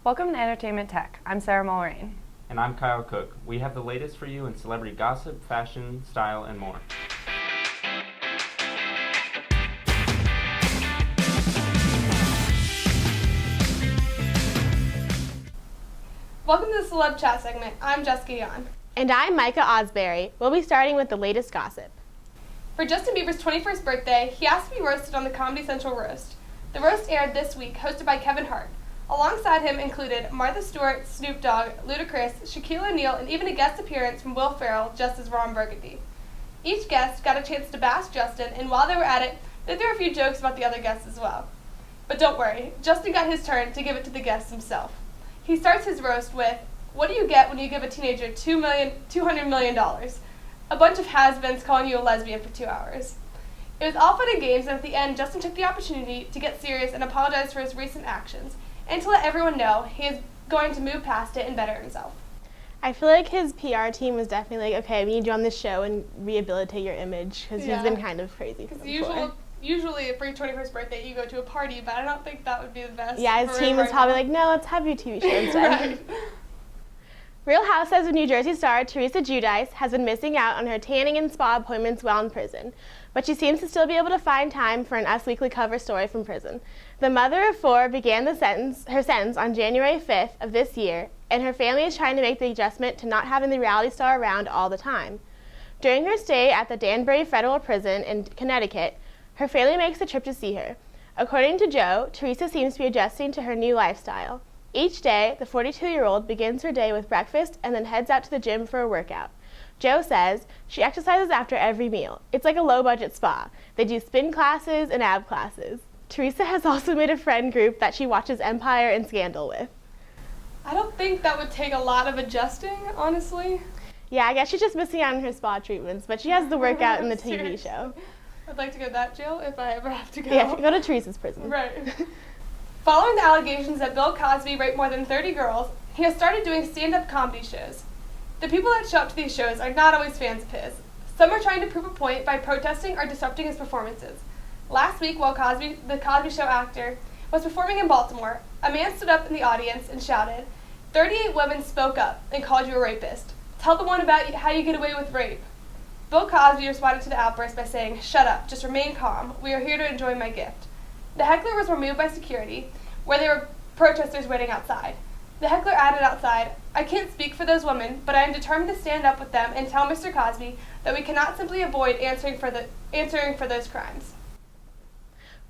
Welcome to Entertainment Tech. I'm Sarah Mulrain. And I'm Kyle Cook. We have the latest for you in celebrity gossip, fashion, style, and more. Welcome to the Celeb Chat segment. I'm Jessica Yan. And I'm Micah Osbury. We'll be starting with the latest gossip. For Justin Bieber's 21st birthday, he asked to be roasted on the Comedy Central Roast. The roast aired this week, hosted by Kevin Hart. Alongside him included Martha Stewart, Snoop Dogg, Ludacris, Shaquille O'Neal, and even a guest appearance from Will Ferrell, just as Ron Burgundy. Each guest got a chance to bash Justin, and while they were at it, they threw a few jokes about the other guests as well. But don't worry, Justin got his turn to give it to the guest himself. He starts his roast with, "What do you get when you give a teenager $200 million? A bunch of has-beens calling you a lesbian for 2 hours." It was all fun and games, and at the end, Justin took the opportunity to get serious and apologize for his recent actions, and to let everyone know he is going to move past it and better himself. I feel like his PR team was definitely like, okay, we need you on this show and rehabilitate your image, because he's been kind of crazy. Usually for your 21st birthday, you go to a party, but I don't think that would be the best. Yeah, his team was probably like, no, let's have your TV show instead. Right. Real Housewives of New Jersey star Teresa Giudice has been missing out on her tanning and spa appointments while in prison, but she seems to still be able to find time for an Us Weekly cover story from prison. The mother of four began her sentence on January 5th of this year, and her family is trying to make the adjustment to not having the reality star around all the time. During her stay at the Danbury Federal Prison in Connecticut, her family makes the trip to see her. According to Joe, Teresa seems to be adjusting to her new lifestyle. Each day, the 42-year-old begins her day with breakfast and then heads out to the gym for a workout. Joe says she exercises after every meal. It's like a low-budget spa. They do spin classes and ab classes. Teresa has also made a friend group that she watches Empire and Scandal with. I don't think that would take a lot of adjusting, honestly. Yeah, I guess she's just missing out on her spa treatments, but she has the workout in the TV show. I'd like to go to that jail if I ever have to go. Yeah, go to Teresa's prison. Right. Following the allegations that Bill Cosby raped more than 30 girls, he has started doing stand-up comedy shows. The people that show up to these shows are not always fans of his. Some are trying to prove a point by protesting or disrupting his performances. Last week, while the Cosby Show actor was performing in Baltimore, a man stood up in the audience and shouted, "38 women spoke up and called you a rapist. Tell the one about how you get away with rape." Bill Cosby responded to the outburst by saying, "Shut up, just remain calm. We are here to enjoy my gift." The heckler was removed by security, where there were protesters waiting outside. The heckler added outside, "I can't speak for those women, but I am determined to stand up with them and tell Mr. Cosby that we cannot simply avoid answering for those crimes."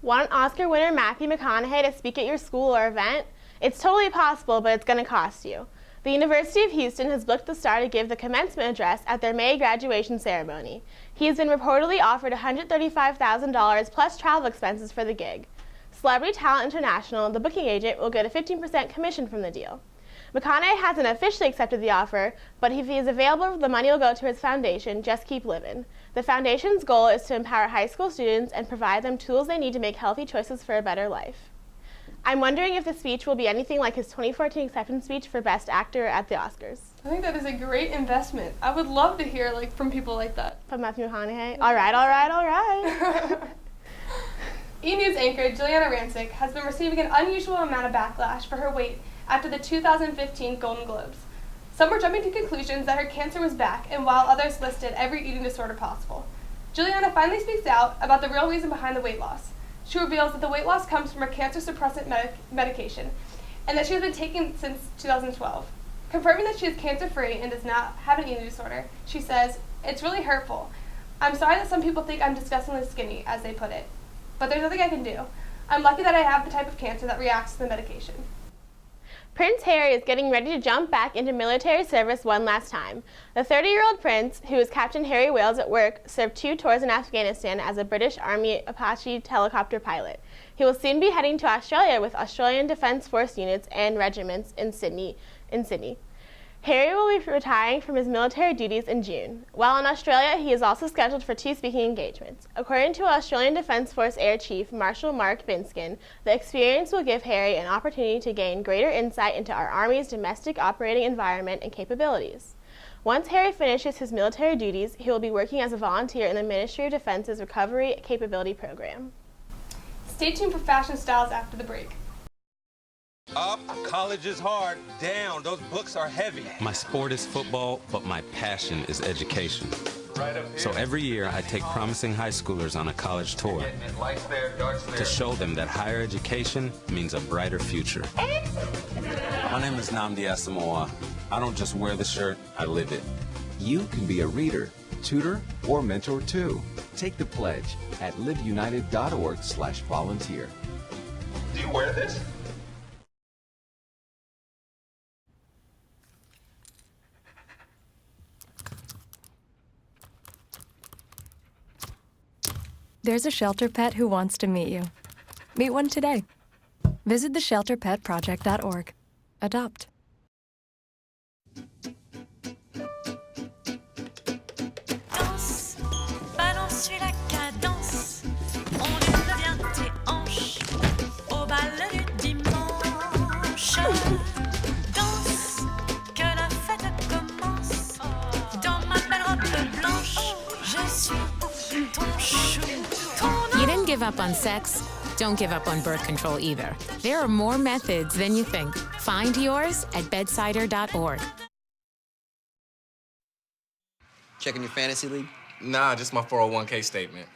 Want Oscar winner Matthew McConaughey to speak at your school or event? It's totally possible, but it's going to cost you. The University of Houston has booked the star to give the commencement address at their May graduation ceremony. He has been reportedly offered $135,000 plus travel expenses for the gig. Celebrity Talent International, the booking agent, will get a 15% commission from the deal. McConaughey hasn't officially accepted the offer, but if he is available, the money will go to his foundation, Just Keep Livin'. The foundation's goal is to empower high school students and provide them tools they need to make healthy choices for a better life. I'm wondering if the speech will be anything like his 2014 acceptance speech for Best Actor at the Oscars. I think that is a great investment. I would love to hear from people like that. From Matthew McConaughey? All right. E! News anchor Juliana Rancic has been receiving an unusual amount of backlash for her weight after the 2015 Golden Globes. Some were jumping to conclusions that her cancer was back, and while others listed every eating disorder possible. Juliana finally speaks out about the real reason behind the weight loss. She reveals that the weight loss comes from a cancer suppressant medication, and that she has been taking since 2012. Confirming that she is cancer-free and does not have an eating disorder, she says, "It's really hurtful. I'm sorry that some people think I'm disgustingly skinny," as they put it. "But there's nothing I can do. I'm lucky that I have the type of cancer that reacts to the medication." Prince Harry is getting ready to jump back into military service one last time. The 30-year-old prince, who is Captain Harry Wales at work, served 2 tours in Afghanistan as a British Army Apache helicopter pilot. He will soon be heading to Australia with Australian Defence Force units and regiments in Sydney. Harry will be retiring from his military duties in June. While in Australia, he is also scheduled for 2 speaking engagements. According to Australian Defence Force Air Chief Marshal Mark Binskin, the experience will give Harry an opportunity to gain greater insight into our Army's domestic operating environment and capabilities. Once Harry finishes his military duties, he will be working as a volunteer in the Ministry of Defense's Recovery Capability Program. Stay tuned for fashion styles after the break. Up, college is hard. Down, those books are heavy. My sport is football, but my passion is education. So every year I take promising high schoolers on a college tour to show them that higher education means a brighter future. My name is Nnamdi Asamoah. I don't just wear the shirt, I live it. You can be a reader, tutor, or mentor too. Take the pledge at liveunited.org/volunteer. Do you wear this? There's a shelter pet who wants to meet you. Meet one today. Visit theshelterpetproject.org. Adopt. Danse, balance, suis la cadence. On devient tes hanches au bal du dimanche. Danse, que la fête commence. Dans ma belle robe blanche, je suis ton chou. You didn't give up on sex. Don't give up on birth control either. There are more methods than you think. Find yours at bedsider.org. Checking your fantasy league? Nah, just my 401k statement.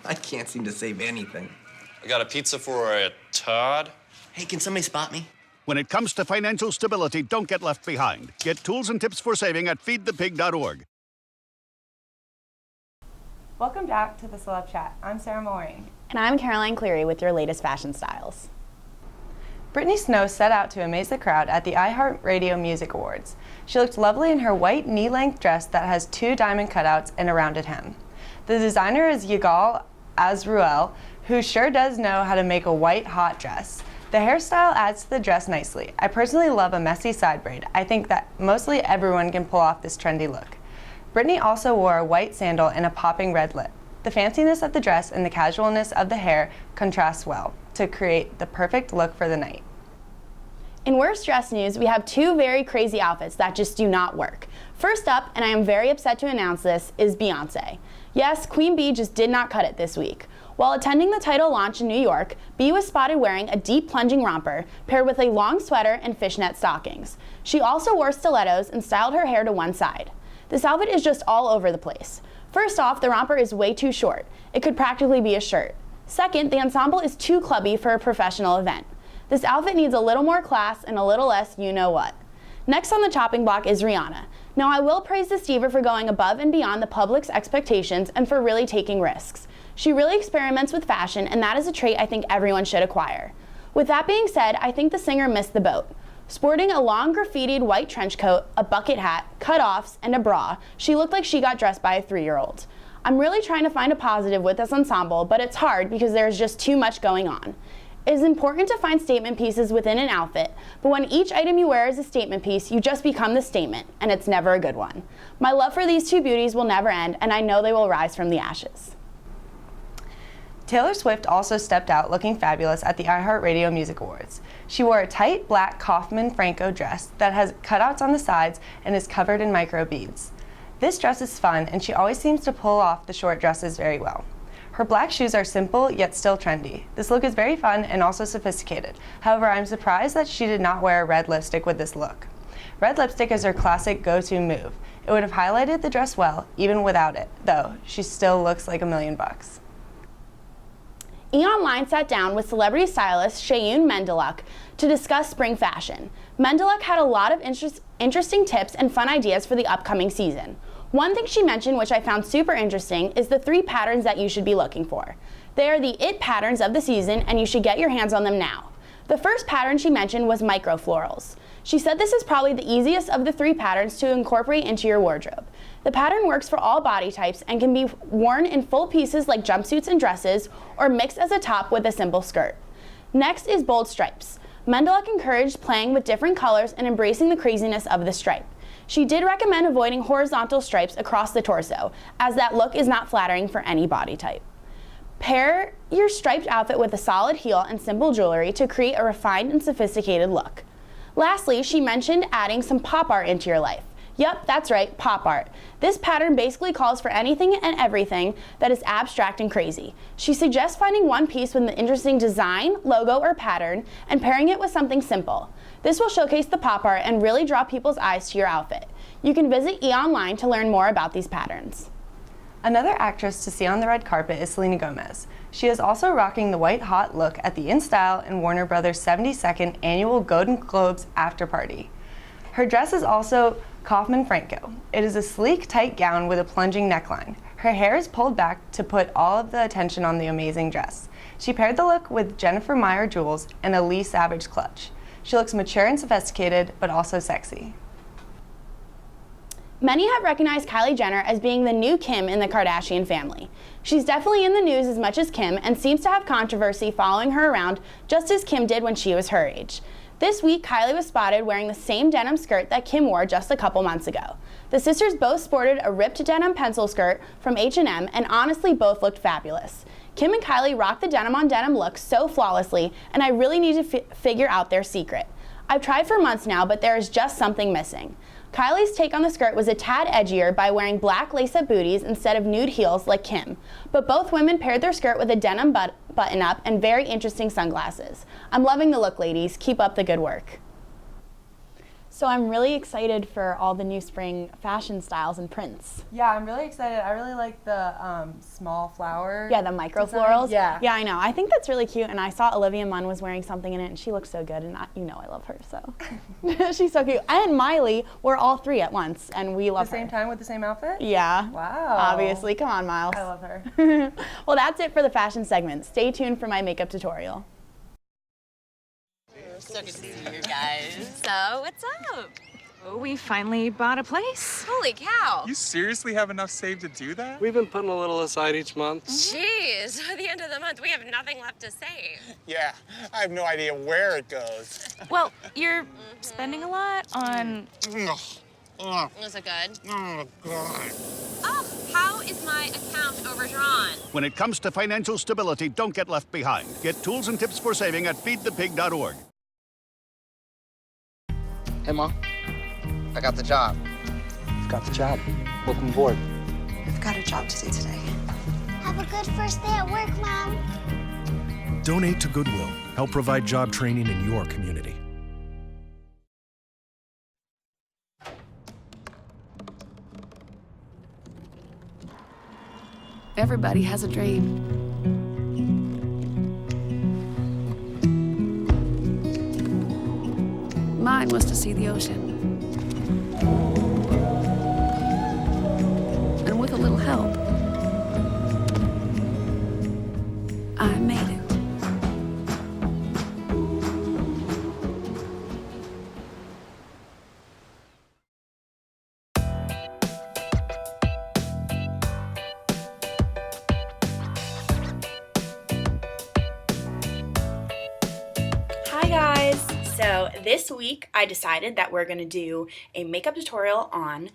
I can't seem to save anything. I got a pizza for a Todd. Hey, can somebody spot me? When it comes to financial stability, don't get left behind. Get tools and tips for saving at feedthepig.org. Welcome back to the Celeb Chat. I'm Sarah Mulrain. And I'm Caroline Cleary with your latest fashion styles. Brittany Snow set out to amaze the crowd at the iHeartRadio Music Awards. She looked lovely in her white knee-length dress that has 2 diamond cutouts and a rounded hem. The designer is Yigal Azruel, who sure does know how to make a white hot dress. The hairstyle adds to the dress nicely. I personally love a messy side braid. I think that mostly everyone can pull off this trendy look. Brittany also wore a white sandal and a popping red lip. The fanciness of the dress and the casualness of the hair contrast well to create the perfect look for the night. In worst dress news, we have 2 very crazy outfits that just do not work. First up, and I am very upset to announce this, is Beyoncé. Yes, Queen Bee just did not cut it this week. While attending the title launch in New York, Bee was spotted wearing a deep plunging romper paired with a long sweater and fishnet stockings. She also wore stilettos and styled her hair to one side. This outfit is just all over the place. First off, the romper is way too short. It could practically be a shirt. Second, the ensemble is too clubby for a professional event. This outfit needs a little more class and a little less you-know-what. Next on the chopping block is Rihanna. Now, I will praise this diva for going above and beyond the public's expectations and for really taking risks. She really experiments with fashion, and that is a trait I think everyone should acquire. With that being said, I think the singer missed the boat. Sporting a long graffitied white trench coat, a bucket hat, cutoffs, and a bra, she looked like she got dressed by a 3-year-old. I'm really trying to find a positive with this ensemble, but it's hard because there's just too much going on. It is important to find statement pieces within an outfit, but when each item you wear is a statement piece, you just become the statement, and it's never a good one. My love for these 2 beauties will never end, and I know they will rise from the ashes. Taylor Swift also stepped out looking fabulous at the iHeartRadio Music Awards. She wore a tight black Kaufman Franco dress that has cutouts on the sides and is covered in micro beads. This dress is fun, and she always seems to pull off the short dresses very well. Her black shoes are simple yet still trendy. This look is very fun and also sophisticated. However, I'm surprised that she did not wear red lipstick with this look. Red lipstick is her classic go-to move. It would have highlighted the dress well, even without it, though she still looks like $1 million. E! Online sat down with celebrity stylist Shayun Mendeluk to discuss spring fashion. Mendeluk had a lot of interesting tips and fun ideas for the upcoming season. One thing she mentioned, which I found super interesting, is the 3 patterns that you should be looking for. They are the it patterns of the season, and you should get your hands on them now. The first pattern she mentioned was micro florals. She said this is probably the easiest of the 3 patterns to incorporate into your wardrobe. The pattern works for all body types and can be worn in full pieces like jumpsuits and dresses, or mixed as a top with a simple skirt. Next is bold stripes. Mendeluk encouraged playing with different colors and embracing the craziness of the stripe. She did recommend avoiding horizontal stripes across the torso, as that look is not flattering for any body type. Pair your striped outfit with a solid heel and simple jewelry to create a refined and sophisticated look. Lastly, she mentioned adding some pop art into your life. Yep, that's right, pop art. This pattern basically calls for anything and everything that is abstract and crazy. She suggests finding one piece with an interesting design, logo, or pattern, and pairing it with something simple. This will showcase the pop art and really draw people's eyes to your outfit. You can visit E! Online to learn more about these patterns. After actress to see on the red carpet is Selena Gomez. She is also rocking the white hot look at the InStyle and Warner Brothers 72nd Annual Golden Globes after party. Her dress is also Kaufman Franco. It is a sleek, tight gown with a plunging neckline. Her hair is pulled back to put all of the attention on the amazing dress. She paired the look with Jennifer Meyer jewels and a Lee Savage clutch. She looks mature and sophisticated, but also sexy. Many have recognized Kylie Jenner as being the new Kim in the Kardashian family. She's definitely in the news as much as Kim and seems to have controversy following her around just as Kim did when she was her age. This week, Kylie was spotted wearing the same denim skirt that Kim wore just a couple months ago. The sisters both sported a ripped denim pencil skirt from H&M and honestly both looked fabulous. Kim and Kylie rocked the denim on denim look so flawlessly, and I really need to figure out their secret. I've tried for months now, but there is just something missing. Kylie's take on the skirt was a tad edgier by wearing black lace-up booties instead of nude heels like Kim, but both women paired their skirt with a denim button-up and very interesting sunglasses. I'm loving the look, ladies. Keep up the good work. So I'm really excited for all the new spring fashion styles and prints. Yeah, I'm really excited. I really like the small flower. Yeah, the micro design. florals. Yeah. Yeah, I know. I think that's really cute, and I saw Olivia Munn was wearing something in it, and she looked so good, and you know I love her, so. She's so cute. And Miley wore all three at once, and we love her. At the same time with the same outfit? Yeah. Wow. Obviously. Come on, Miles. I love her. Well, that's it for the fashion segment. Stay tuned for my makeup tutorial. So good to see you guys. So, what's up? Oh, we finally bought a place. Holy cow. You seriously have enough saved to do that? We've been putting a little aside each month. Jeez, by the end of the month, we have nothing left to save. Yeah, I have no idea where it goes. Well, you're spending a lot on... Is it good? Oh, God. Oh, how is my account overdrawn? When it comes to financial stability, don't get left behind. Get tools and tips for saving at feedthepig.org. Hey, Mom. I got the job. You've got the job. Welcome aboard. I've got a job to do today. Have a good first day at work, Mom. Donate to Goodwill. Help provide job training in your community. Everybody has a dream. Mine was to see the ocean. And with a little help, I made it. Hi guys! So this week I decided that we're going to do a makeup tutorial on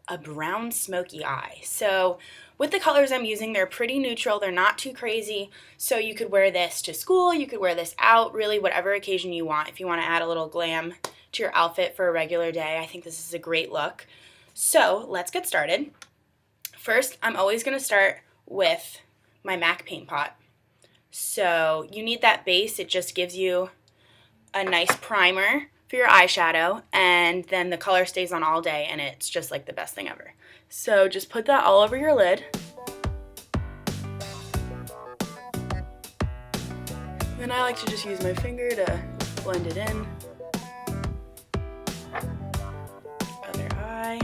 a brown smoky eye. So with the colors I'm using, they're pretty neutral, they're not too crazy, so you could wear this to school, you could wear this out, really whatever occasion you want. If you want to add a little glam to your outfit for a regular day, I think this is a great look. So let's get started. First, I'm always going to start with my MAC paint pot. So you need that base, it just gives you a nice primer for your eyeshadow, and then the color stays on all day, and it's just like the best thing ever. So just put that all over your lid. Then I like to just use my finger to blend it in. Other eye.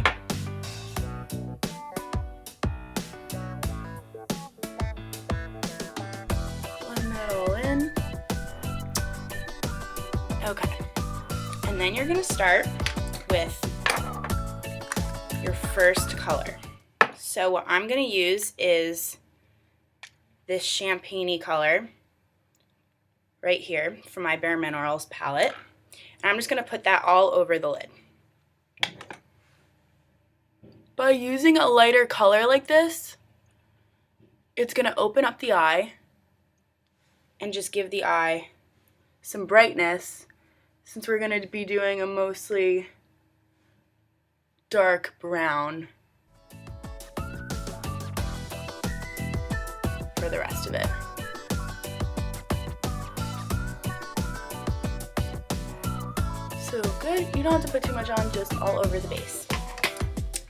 Blend that all in. Okay. And then you're going to start with your first color. So what I'm going to use is this champagne-y color right here from my Bare Minerals palette. And I'm just going to put that all over the lid. By using a lighter color like this, it's going to open up the eye and just give the eye some brightness, since we're going to be doing a mostly dark brown for the rest of it. So good. You don't have to put too much on, just all over the base.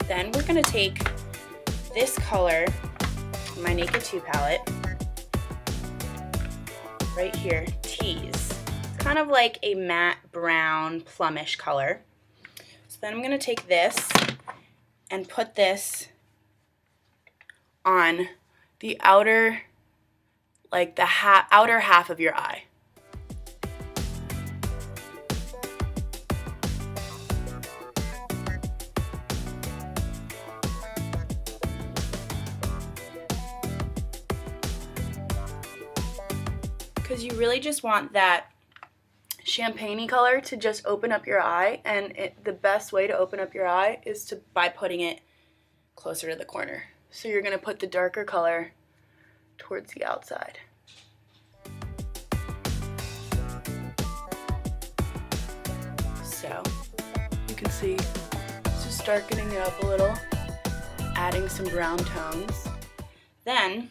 Then we're gonna take this color, my Naked 2 palette, right here, Tease. It's kind of like a matte brown plumish color. So then I'm gonna take this and put this on the outer, like the outer half of your eye. Because you really just want that champagne-y color to just open up your eye, and the best way to open up your eye is by putting it closer to the corner. So you're going to put the darker color towards the outside. So you can see it's just darkening it up a little, adding some brown tones. Then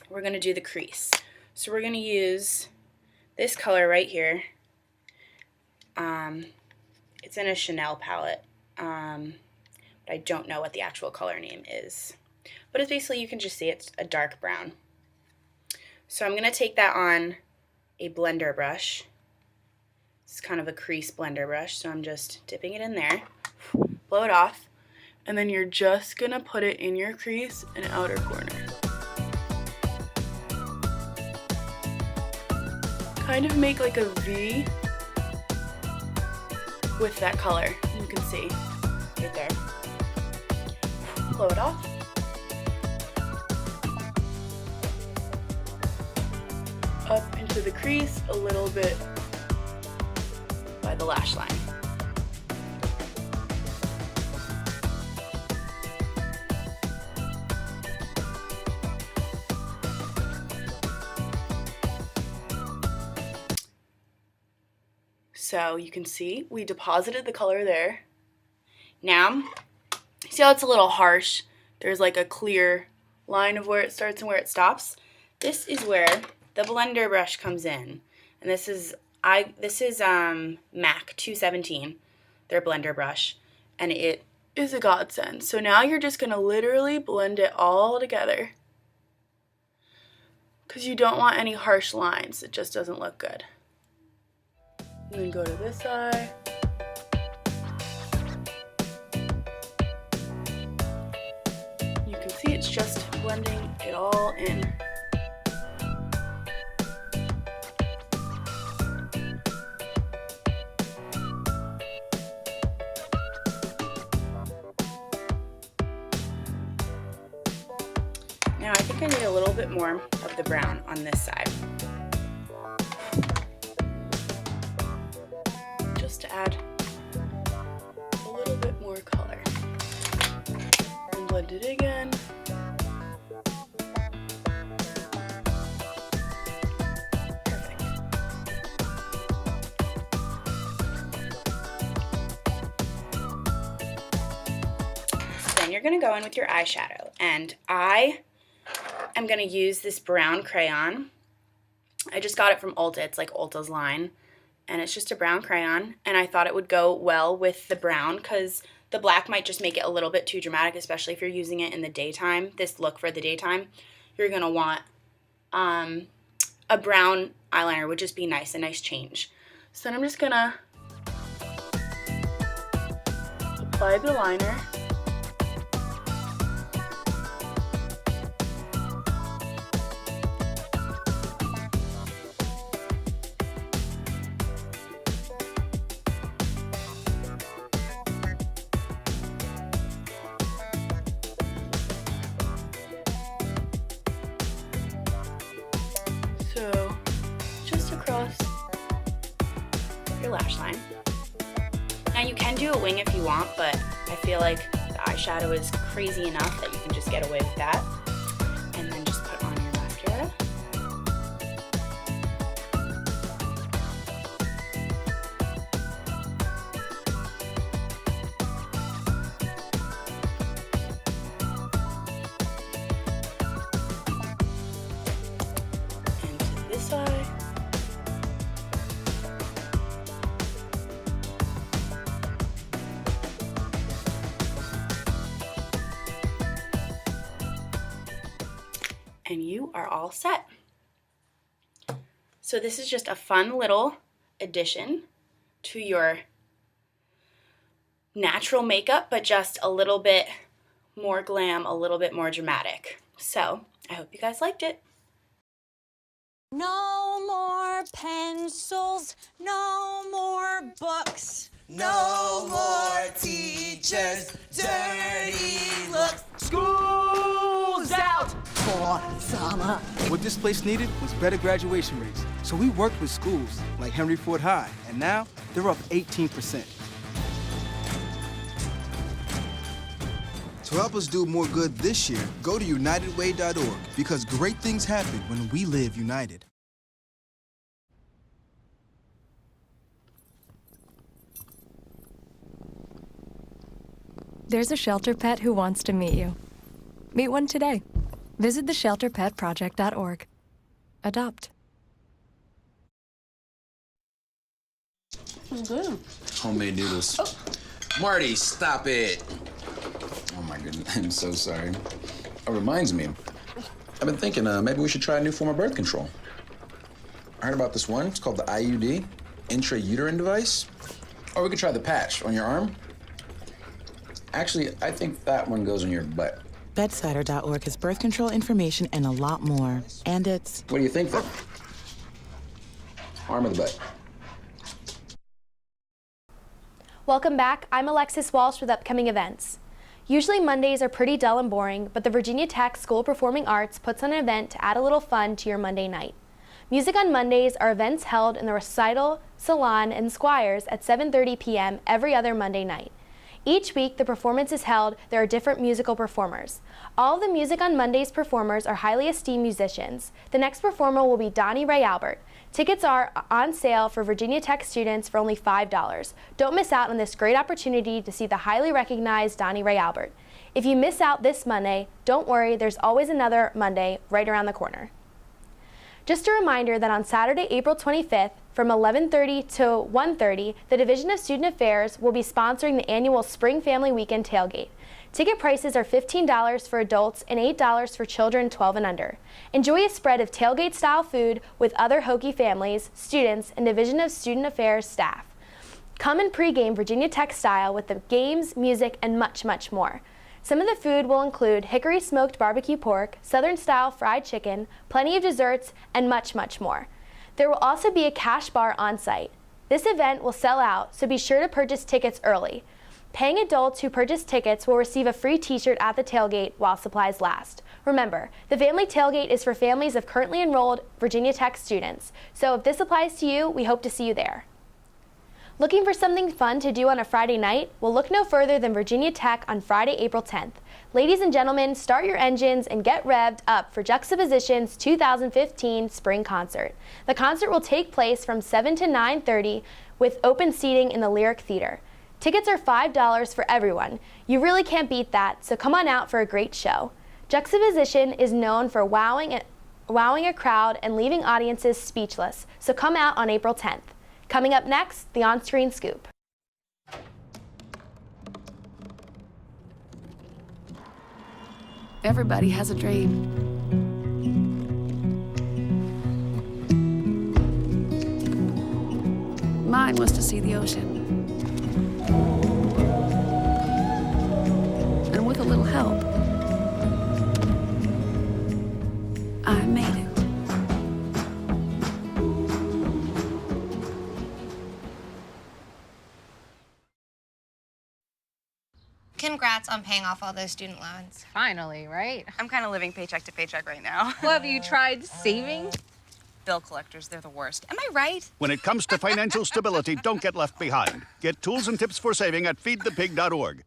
we're going to do the crease. So we're going to use this color right here. It's in a Chanel palette, but I don't know what the actual color name is. But it's basically, you can just see it's a dark brown. So I'm going to take that on a blender brush. It's kind of a crease blender brush, so I'm just dipping it in there, blow it off, and then you're just going to put it in your crease and outer corner. Kind of make like a V with that color. You can see right there. Blow it off. Up into the crease a little bit by the lash line. So you can see we deposited the color there. Now, see how it's a little harsh? There's like a clear line of where it starts and where it stops. This is where the blender brush comes in. And this is MAC 217, their blender brush, and it is a godsend. So now you're just gonna literally blend it all together, because you don't want any harsh lines. It just doesn't look good. And then go to this eye. You can see it's just blending it all in. Now I think I need a little bit more of the brown on this side. Just to add a little bit more color. And blend it again. Perfect. So then you're going to go in with your eyeshadow, and I'm going to use this brown crayon. I just got it from Ulta. It's like Ulta's line. And it's just a brown crayon. And I thought it would go well with the brown, because the black might just make it a little bit too dramatic, especially if you're using it in the daytime. This look for the daytime, you're going to want a brown eyeliner would just be nice, a nice change. So then I'm just going to apply the liner. So just across your lash line. Now you can do a wing if you want, but I feel like the eyeshadow is crazy enough that you can just get away with that. And then just put on your mascara. and you are all set. So this is just a fun little addition to your natural makeup, but just a little bit more glam, a little bit more dramatic. So I hope you guys liked it. No more pencils, no more books. No more teachers, dirty looks. School's out for summer. What this place needed was better graduation rates. So we worked with schools like Henry Ford High, and now they're up 18%. To help us do more good this year, go to unitedway.org, because great things happen when we live united. There's a shelter pet who wants to meet you. Meet one today. Visit theshelterpetproject.org. Adopt. Good. Homemade noodles. Oh. Marty, stop it. Oh my goodness, I'm so sorry. It reminds me, I've been thinking maybe we should try a new form of birth control. I heard about this one, it's called the IUD, intrauterine device. Or we could try the patch on your arm. Actually, I think that one goes in your butt. Bedsider.org has birth control information and a lot more. And it's... What do you think then? Arm or the butt? Welcome back. I'm Alexis Walsh with upcoming events. Usually Mondays are pretty dull and boring, but the Virginia Tech School of Performing Arts puts on an event to add a little fun to your Monday night. Music on Mondays are events held in the Recital Salon and Squires at 7:30 p.m. every other Monday night. Each week the performance is held, there are different musical performers. All of the Music on Mondays performers are highly esteemed musicians. The next performer will be Donnie Ray Albert. Tickets are on sale for Virginia Tech students for only $5. Don't miss out on this great opportunity to see the highly recognized Donnie Ray Albert. If you miss out this Monday, don't worry, there's always another Monday right around the corner. Just a reminder that on Saturday, April 25th, from 11:30 to 1:30, the Division of Student Affairs will be sponsoring the annual Spring Family Weekend Tailgate. Ticket prices are $15 for adults and $8 for children 12 and under. Enjoy a spread of tailgate-style food with other Hokie families, students, and Division of Student Affairs staff. Come and pregame Virginia Tech style with the games, music, and much, much more. Some of the food will include hickory smoked barbecue pork, Southern-style fried chicken, plenty of desserts, and much, much more. There will also be a cash bar on site. This event will sell out, so be sure to purchase tickets early. Paying adults who purchase tickets will receive a free t-shirt at the tailgate while supplies last. Remember, the family tailgate is for families of currently enrolled Virginia Tech students, so if this applies to you, we hope to see you there. Looking for something fun to do on a Friday night? Well, look no further than Virginia Tech on Friday, April 10th. Ladies and gentlemen, start your engines and get revved up for Juxtaposition's 2015 Spring Concert. The concert will take place from 7 to 9:30 with open seating in the Lyric Theater. Tickets are $5 for everyone. You really can't beat that, so come on out for a great show. Juxtaposition is known for wowing a crowd and leaving audiences speechless, so come out on April 10th. Coming up next, the on-screen scoop. Everybody has a dream. Mine was to see the ocean. And with a little help, I made it. Congrats on paying off all those student loans. Finally, right? I'm kind of living paycheck to paycheck right now. Well, have you tried saving? Bill collectors, they're the worst. Am I right? When it comes to financial stability, don't get left behind. Get tools and tips for saving at feedthepig.org.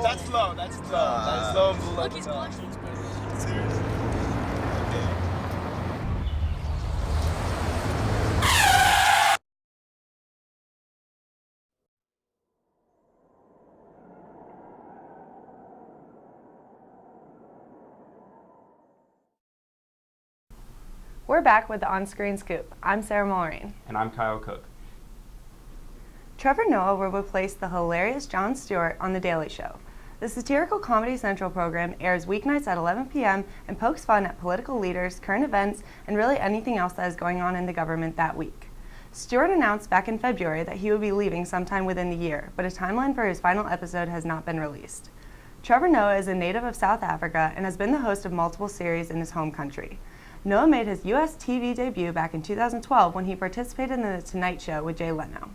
That's low. That's low. That's low. Look, he's blushing. Seriously. We're back with the On-Screen Scoop. I'm Sarah Mullerine. And I'm Kyle Cook. Trevor Noah will replace the hilarious Jon Stewart on The Daily Show. The satirical Comedy Central program airs weeknights at 11 p.m. and pokes fun at political leaders, current events, and really anything else that is going on in the government that week. Stewart announced back in February that he would be leaving sometime within the year, but a timeline for his final episode has not been released. Trevor Noah is a native of South Africa and has been the host of multiple series in his home country. Noah made his U.S. TV debut back in 2012 when he participated in The Tonight Show with Jay Leno.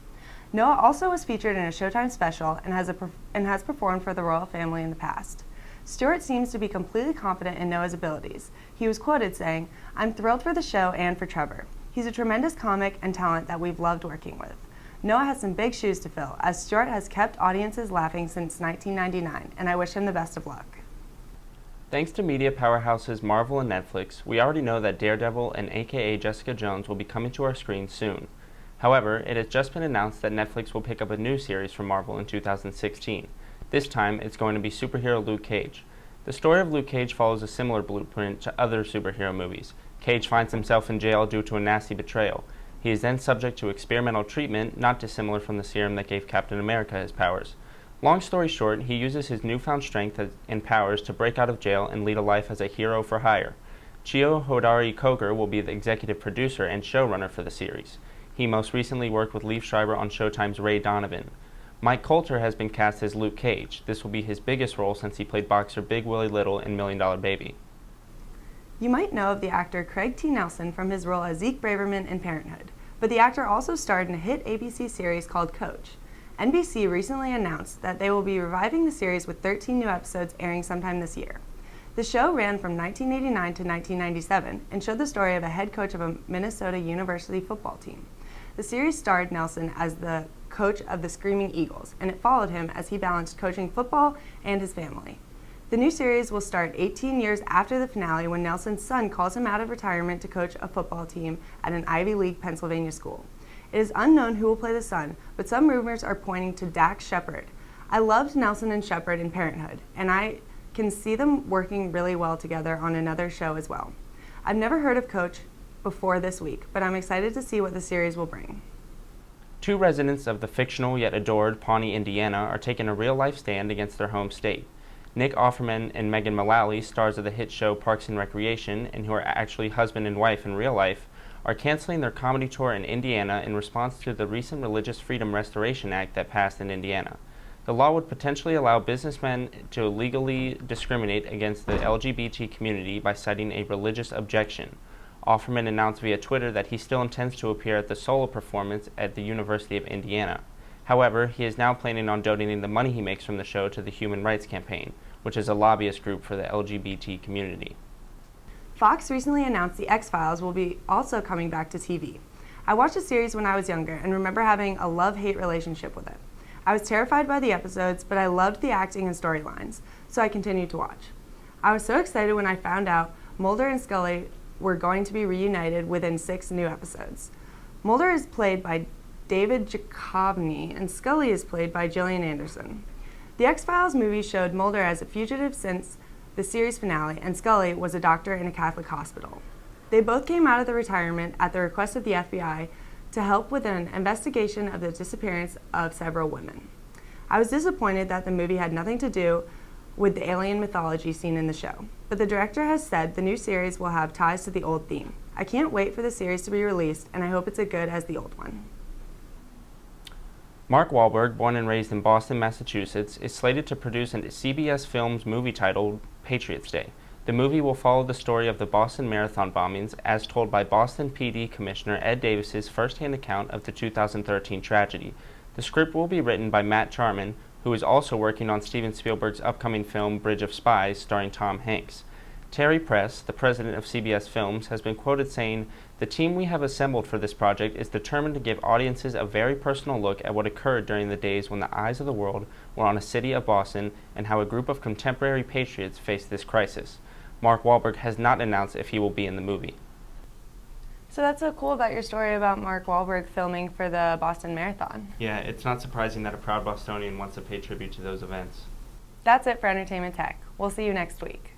Noah also was featured in a Showtime special and has performed for the royal family in the past. Stewart seems to be completely confident in Noah's abilities. He was quoted saying, "I'm thrilled for the show and for Trevor. He's a tremendous comic and talent that we've loved working with." Noah has some big shoes to fill, as Stewart has kept audiences laughing since 1999, and I wish him the best of luck. Thanks to media powerhouses Marvel and Netflix, we already know that Daredevil and AKA Jessica Jones will be coming to our screens soon. However, it has just been announced that Netflix will pick up a new series from Marvel in 2016. This time, it's going to be superhero Luke Cage. The story of Luke Cage follows a similar blueprint to other superhero movies. Cage finds himself in jail due to a nasty betrayal. He is then subject to experimental treatment, not dissimilar from the serum that gave Captain America his powers. Long story short, he uses his newfound strength and powers to break out of jail and lead a life as a hero for hire. Chio Hodari Coker will be the executive producer and showrunner for the series. He most recently worked with Liev Schreiber on Showtime's Ray Donovan. Mike Coulter has been cast as Luke Cage. This will be his biggest role since he played boxer Big Willie Little in $1 Million Baby. You might know of the actor Craig T. Nelson from his role as Zeke Braverman in Parenthood, but the actor also starred in a hit ABC series called Coach. NBC recently announced that they will be reviving the series with 13 new episodes airing sometime this year. The show ran from 1989 to 1997 and showed the story of a head coach of a Minnesota University football team. The series starred Nelson as the coach of the Screaming Eagles, and it followed him as he balanced coaching football and his family. The new series will start 18 years after the finale when Nelson's son calls him out of retirement to coach a football team at an Ivy League Pennsylvania school. It is unknown who will play the son, but some rumors are pointing to Dax Shepard. I loved Nelson and Shepard in Parenthood, and I can see them working really well together on another show as well. I've never heard of Coach before this week, but I'm excited to see what the series will bring. Two residents of the fictional yet adored Pawnee, Indiana, are taking a real-life stand against their home state. Nick Offerman and Megan Mullally, stars of the hit show Parks and Recreation, and who are actually husband and wife in real life, are canceling their comedy tour in Indiana in response to the recent Religious Freedom Restoration Act that passed in Indiana. The law would potentially allow businessmen to legally discriminate against the LGBT community by citing a religious objection. Offerman announced via Twitter that he still intends to appear at the solo performance at the University of Indiana. However, he is now planning on donating the money he makes from the show to the Human Rights Campaign, which is a lobbyist group for the LGBT community. Fox recently announced The X-Files will be also coming back to TV. I watched the series when I was younger and remember having a love-hate relationship with it. I was terrified by the episodes, but I loved the acting and storylines, so I continued to watch. I was so excited when I found out Mulder and Scully were going to be reunited within 6 new episodes. Mulder is played by David Duchovny, and Scully is played by Gillian Anderson. The X-Files movie showed Mulder as a fugitive since the series finale, and Scully was a doctor in a Catholic hospital. They both came out of the retirement at the request of the FBI to help with an investigation of the disappearance of several women. I was disappointed that the movie had nothing to do with the alien mythology seen in the show, but the director has said the new series will have ties to the old theme. I can't wait for the series to be released, and I hope it's as good as the old one. Mark Wahlberg, born and raised in Boston, Massachusetts, is slated to produce a CBS Films movie titled Patriots Day. The movie will follow the story of the Boston Marathon bombings as told by Boston PD Commissioner Ed Davis's first-hand account of the 2013 tragedy. The script will be written by Matt Charman, who is also working on Steven Spielberg's upcoming film Bridge of Spies, starring Tom Hanks. Terry Press, the president of CBS Films, has been quoted saying, "The team we have assembled for this project is determined to give audiences a very personal look at what occurred during the days when the eyes of the world were on the city of Boston and how a group of contemporary patriots faced this crisis." Mark Wahlberg has not announced if he will be in the movie. So that's so cool about your story about Mark Wahlberg filming for the Boston Marathon. Yeah, it's not surprising that a proud Bostonian wants to pay tribute to those events. That's it for Entertainment Tech. We'll see you next week.